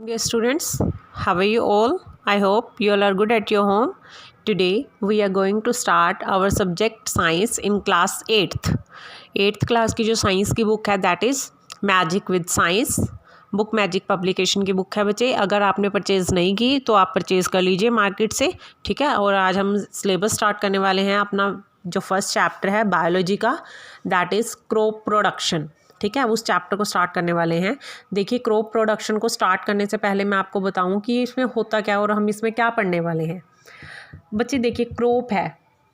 Dear students, how are you all? I hope you all are good at your home. Today we are going to start our subject science in class 8th. 8th class की जो science की book है that is magic with science. Book magic publication की book है बच्चे. अगर आपने purchase नहीं की तो आप परचेज़ कर लीजिए मार्केट से, ठीक है. और आज हम सिलेबस स्टार्ट करने वाले हैं. अपना जो फर्स्ट चैप्टर है बायोलॉजी का दैट इज़ क्रॉप प्रोडक्शन, ठीक है. उस चैप्टर को स्टार्ट करने वाले हैं. देखिए, क्रॉप प्रोडक्शन को स्टार्ट करने से पहले मैं आपको बताऊं कि इसमें होता क्या और हम इसमें क्या पढ़ने वाले हैं. बच्चे देखिए, क्रॉप है.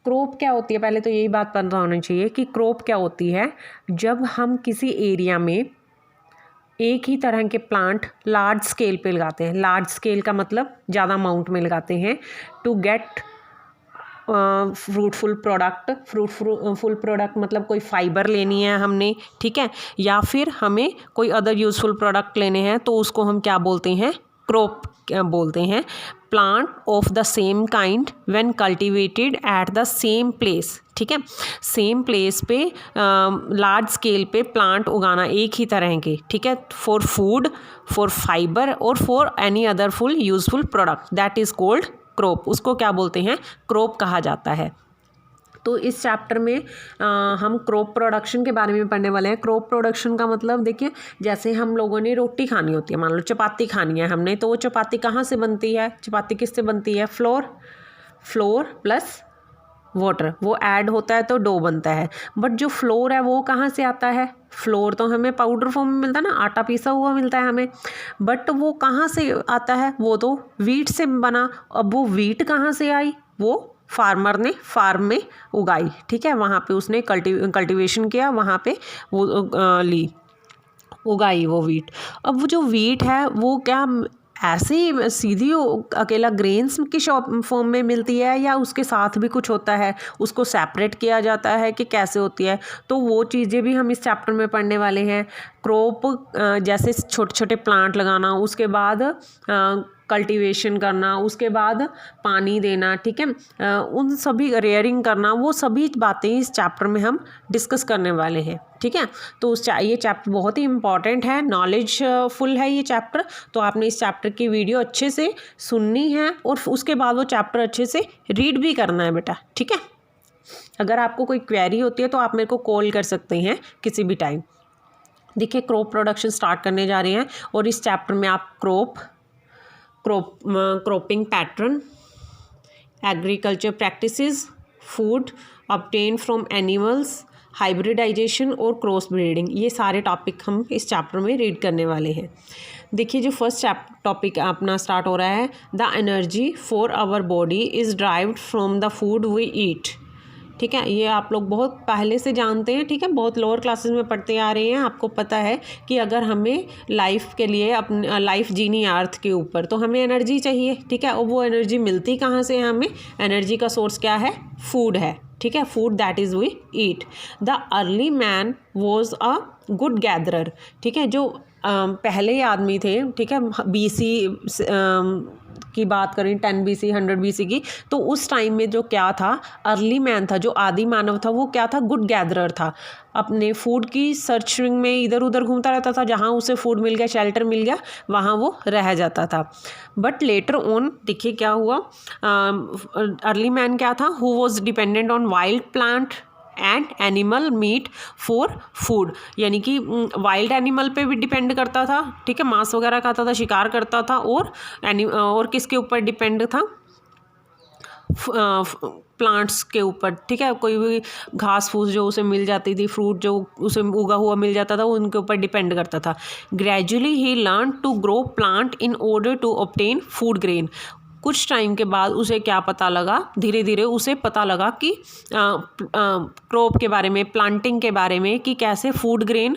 क्रॉप क्या होती है, पहले तो यही बात पता होनी चाहिए कि क्रॉप क्या होती है. जब हम किसी एरिया में एक ही तरह के प्लांट लार्ज स्केल पे लगाते हैं. लार्ज स्केल का मतलब ज़्यादा अमाउंट में लगाते हैं टू गेट फ्रूटफुल प्रोडक्ट मतलब कोई फाइबर लेनी है हमने, ठीक है, या फिर हमें कोई अदर यूज़फुल प्रोडक्ट लेने हैं तो उसको हम क्या बोलते हैं, क्रॉप बोलते हैं. Plant of the same kind when cultivated at the same place, ठीक है. सेम प्लेस पे लार्ज स्केल पे प्लांट उगाना एक ही तरह के, ठीक है, फॉर फूड, फॉर फाइबर और for any other full useful product that is called crop. उसको क्या बोलते हैं, क्रॉप कहा जाता है. तो इस चैप्टर में हम क्रॉप प्रोडक्शन के बारे में पढ़ने वाले हैं. क्रॉप प्रोडक्शन का मतलब देखिए, जैसे हम लोगों ने रोटी खानी होती है, मान लो चपाती खानी है हमने, तो वो चपाती कहाँ से बनती है, चपाती किससे बनती है, फ्लोर प्लस वाटर, वो ऐड होता है तो डो बनता है. बट जो फ्लोर है वो कहाँ से आता है, फ्लोर तो हमें पाउडर फॉर्म में मिलता है ना, आटा पीसा हुआ मिलता है हमें. बट वो कहाँ से आता है, वो तो वीट से बना. अब वो वीट कहाँ से आई, वो फार्मर ने फार्म में उगाई, ठीक है. वहाँ पे उसने कल्टीवेशन किया, वहाँ पे वो उगाई वो वीट. अब वो जो वीट है वो क्या ऐसे ही सीधी अकेला ग्रेन्स की फॉर्म में मिलती है या उसके साथ भी कुछ होता है, उसको सेपरेट किया जाता है कि कैसे होती है. तो वो चीज़ें भी हम इस चैप्टर में पढ़ने वाले हैं. क्रॉप जैसे छोटे छोटे प्लांट लगाना, उसके बाद कल्टीवेशन करना, उसके बाद पानी देना, ठीक है, उन सभी रेयरिंग करना, वो सभी बातें इस चैप्टर में हम डिस्कस करने वाले हैं, ठीक है. तो ये चैप्टर बहुत ही इंपॉर्टेंट है, नॉलेज फुल है ये चैप्टर. तो आपने इस चैप्टर की वीडियो अच्छे से सुननी है और उसके बाद वो चैप्टर अच्छे से रीड भी करना है बेटा, ठीक है. अगर आपको कोई क्वेरी होती है तो आप मेरे को कॉल कर सकते हैं किसी भी टाइम. देखिए, क्रॉप प्रोडक्शन स्टार्ट करने जा रहे हैं और इस चैप्टर में आप cropping pattern, agriculture practices, food obtain from animals, hybridisation और क्रॉस ब्रीडिंग, ये सारे टॉपिक हम इस चैप्टर में रीड करने वाले हैं. देखिए, जो फर्स्ट टॉपिक अपना स्टार्ट हो रहा है, the energy for our body is derived from the food we eat, ठीक है. ये आप लोग बहुत पहले से जानते हैं, ठीक है, बहुत लोअर क्लासेस में पढ़ते आ रहे हैं. आपको पता है कि अगर हमें लाइफ के लिए अपनी लाइफ जीनी है अर्थ के ऊपर, तो हमें एनर्जी चाहिए, ठीक है. और वो एनर्जी मिलती कहाँ से है हमें, एनर्जी का सोर्स क्या है, फूड है, ठीक है. Food that is we eat. The early man was a good gatherer, ठीक है. जो पहले आदमी थे, ठीक है, BC की बात करें, 10 BC 100 BC की, तो उस टाइम में जो क्या था, अर्ली मैन था, जो आदि मानव था, वो क्या था, गुड गैदरर था. अपने फूड की सर्चिंग में इधर उधर घूमता रहता था, जहाँ उसे फूड मिल गया, शेल्टर मिल गया, वहाँ वो रह जाता था. बट लेटर ऑन देखिए क्या हुआ, अर्ली मैन क्या था, who was dependent on wild plant and animal meet for food, यानी कि वाइल्ड एनिमल पे भी डिपेंड करता था, ठीक है, मांस वगैरह खाता था, शिकार करता था. और किसके ऊपर डिपेंड था, प्लांट्स के ऊपर, ठीक है. कोई भी घास फूस जो उसे मिल जाती थी, फ्रूट जो उसे उगा हुआ मिल जाता था, वो उनके ऊपर डिपेंड करता था. ग्रेजुअली ही learn to grow plant in order to obtain food grain. कुछ टाइम के बाद उसे क्या पता लगा, धीरे धीरे उसे पता लगा कि क्रॉप के बारे में, प्लांटिंग के बारे में, कि कैसे फूड ग्रेन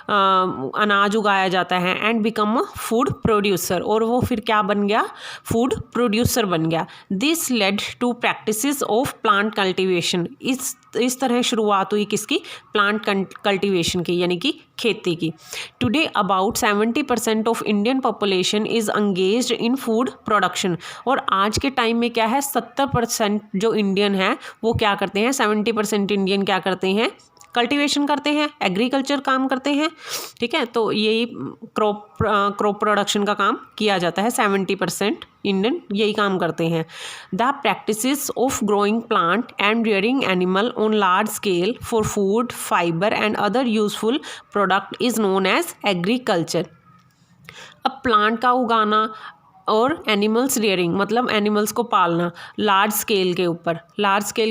अनाज उगाया जाता है, and become a food producer. और वो फिर क्या बन गया, फूड प्रोड्यूसर बन गया. This led to practices of plant cultivation. इस तरह शुरुआत हुई किसकी, प्लांट कल्टीवेशन की, यानी कि खेती की. Today about 70% of Indian population is engaged in food production. और आज के टाइम में क्या है, 70% जो इंडियन है वो क्या करते हैं, 70% इंडियन क्या करते हैं, कल्टीवेशन करते हैं, एग्रीकल्चर काम करते हैं, ठीक है। तो यही क्रॉप प्रोडक्शन का काम किया जाता है, 70% इंडियन यही काम करते हैं। The practices of growing plant and rearing animal on large scale for food, fibre and other useful product is known as agriculture. अब प्लांट का उगाना और एनिमल्स रियरिंग मतलब एनिमल्स को पालना लार्ज स्केल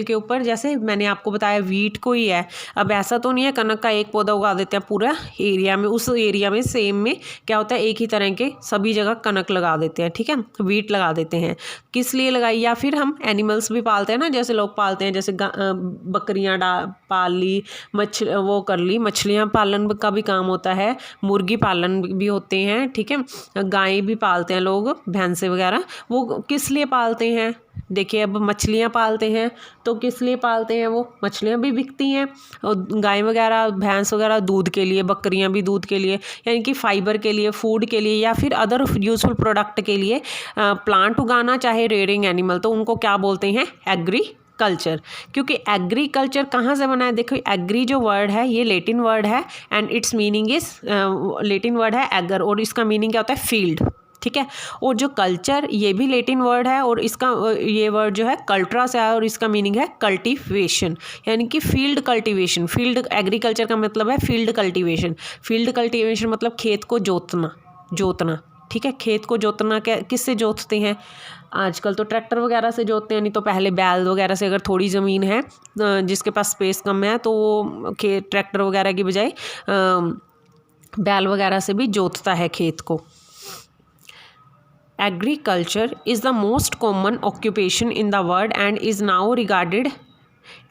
के ऊपर जैसे मैंने आपको बताया वीट को ही है। अब ऐसा तो नहीं है कनक का एक पौधा उगा देते हैं पूरा एरिया में, उस एरिया में सेम में क्या होता है एक ही तरह के सभी जगह कनक लगा देते हैं, ठीक है, वीट लगा देते हैं। किस लिए लगाई? या फिर हम एनिमल्स भी पालते हैं ना, जैसे लोग पालते हैं, जैसे बकरियाँ पाल ली, मछलियाँ पालन का भी काम होता है, मुर्गी पालन भी होते हैं, ठीक है, गाय भी पालते हैं लोग, भैंसे वगैरह। वो किस लिए पालते हैं? देखिए अब मछलियाँ पालते हैं तो किस लिए पालते हैं? वो मछलियाँ भी बिकती हैं, और गाय वगैरह भैंस वगैरह दूध के लिए, बकरियाँ भी दूध के लिए, यानी कि फाइबर के लिए, फूड के लिए, या फिर अदर यूजफुल प्रोडक्ट के लिए प्लांट उगाना, चाहे रेयरिंग एनिमल, तो उनको क्या बोलते हैं? एग्रीकल्चर। क्योंकि एग्रीकल्चर कहाँ से बना है? देखो एग्री जो वर्ड है ये लेटिन वर्ड है and it's meaning is Latin word है एगर, और इसका मीनिंग क्या होता है? फील्ड, ठीक है। और जो कल्चर ये भी लेटिन वर्ड है और इसका ये वर्ड जो है कल्ट्रा से आया और इसका मीनिंग है कल्टीवेशन, यानी कि फील्ड कल्टीवेशन। फील्ड एग्रीकल्चर का मतलब है फील्ड कल्टीवेशन। फील्ड कल्टीवेशन मतलब खेत को जोतना, ठीक है। खेत को जोतना किससे जोतते हैं? आजकल तो ट्रैक्टर वगैरह से जोतते हैं, नहीं तो पहले बैल वगैरह से, अगर थोड़ी ज़मीन है जिसके पास स्पेस कम है तो वो ट्रैक्टर वगैरह की बजाय बैल वगैरह से भी जोतता है खेत को। Agriculture is the most common occupation in the world and is now regarded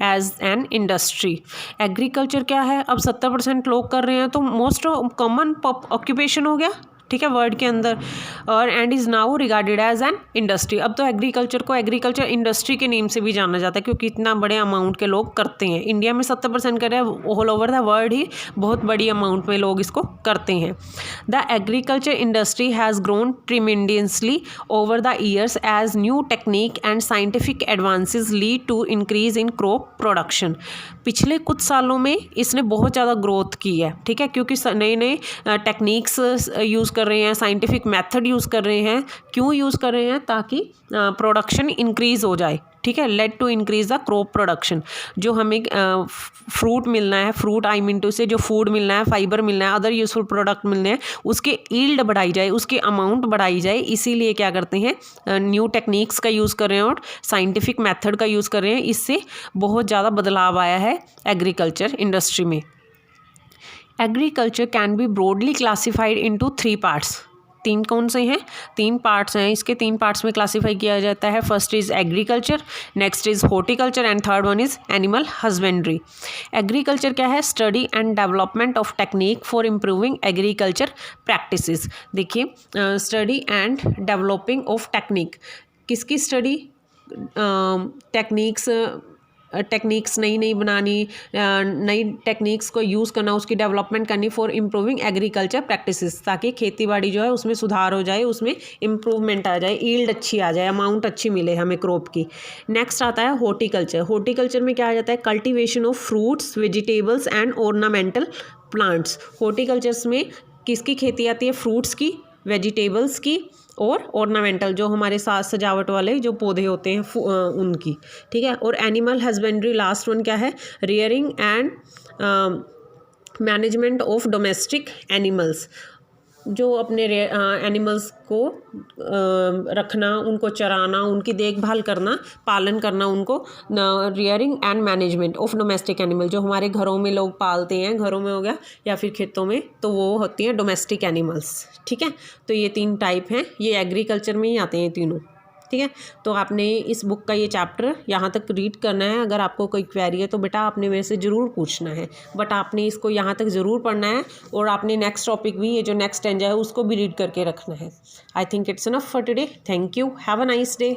as an industry. Agriculture क्या है? अब 70% लोग कर रहे हैं तो मोस्ट कॉमन ऑक्यूपेशन हो गया, ठीक है, वर्ड के अंदर, और and is now regarded as an industry. अब तो एग्रीकल्चर को एग्रीकल्चर इंडस्ट्री के नेम से भी जाना जाता है क्योंकि इतना बड़े अमाउंट के लोग करते हैं। इंडिया में 70% कर रहे हैं, ऑल ओवर द वर्ल्ड ही बहुत बड़ी अमाउंट में लोग इसको करते हैं। The agriculture industry has grown tremendously over the years as new technique and scientific advances lead to increase in crop production. पिछले कुछ सालों में इसने बहुत ज़्यादा ग्रोथ की है, ठीक है, क्योंकि नए नए टेक्निक्स यूज़ कर रहे हैं, साइंटिफिक मेथड यूज़ कर रहे हैं। क्यों यूज़ कर रहे हैं? ताकि प्रोडक्शन इंक्रीज हो जाए, ठीक है, led to increase the crop production. जो हमें फ्रूट मिलना है, फ्रूट आई मीन टू से जो फूड मिलना है, फाइबर मिलना है, अदर यूजफुल प्रोडक्ट मिलने हैं, उसके ईल्ड बढ़ाई जाए, उसकी अमाउंट बढ़ाई जाए। इसीलिए क्या करते हैं? न्यू टेक्निक्स का यूज़ कर रहे हैं और साइंटिफिक मेथड का यूज़ कर रहे हैं। इससे बहुत ज़्यादा बदलाव आया है एग्रीकल्चर इंडस्ट्री में। Agriculture can be broadly classified into 3 parts. 3 कौन से हैं? 3 पार्ट्स हैं। इसके 3 पार्ट्स में क्लासीफाई किया जाता है। First is agriculture, next is horticulture and third one is animal husbandry. Agriculture क्या है? Study and development of technique for improving agriculture practices. देखिए study and developing of technique, किसकी स्टडी? टेक्निक्स नई बनानी, नई टेक्निक्स को यूज़ करना, उसकी डेवलपमेंट करनी फॉर इम्प्रूविंग एग्रीकल्चर प्रैक्टिसेस, ताकि खेती बाड़ी जो है उसमें सुधार हो जाए, उसमें इम्प्रूवमेंट आ जाए, ईल्ड अच्छी आ जाए, अमाउंट अच्छी मिले हमें क्रॉप की। नेक्स्ट आता है हॉर्टिकल्चर। हॉर्टिकल्चर में क्या आ जाता है? Cultivation of fruits, vegetables and ornamental plants. Horticultures में किसकी खेती आती है? फ्रूट्स की, वेजिटेबल्स की और ऑर्नामेंटल जो हमारे साथ सजावट वाले जो पौधे होते हैं उनकी, ठीक है। और एनिमल हस्बेंड्री लास्ट वन क्या है? Rearing and management of domestic animals, जो अपने एनिमल्स को रखना, उनको चराना, उनकी देखभाल करना, पालन करना, उनको rearing and management of domestic animal, जो हमारे घरों में लोग पालते हैं, घरों में हो गया या फिर खेतों में, तो वो होती हैं डोमेस्टिक एनिमल्स, ठीक है। तो ये 3 टाइप हैं, ये एग्रीकल्चर में ही आते हैं तीनों, ठीक है। तो आपने इस बुक का ये चैप्टर यहाँ तक रीड करना है। अगर आपको कोई क्वेरी है तो बेटा आपने मेरे से ज़रूर पूछना है, बट आपने इसको यहाँ तक ज़रूर पढ़ना है और आपने नेक्स्ट टॉपिक भी, ये जो नेक्स्ट स्टैंजा है उसको भी रीड करके रखना है। I think it's enough for today. Thank you, have a nice day.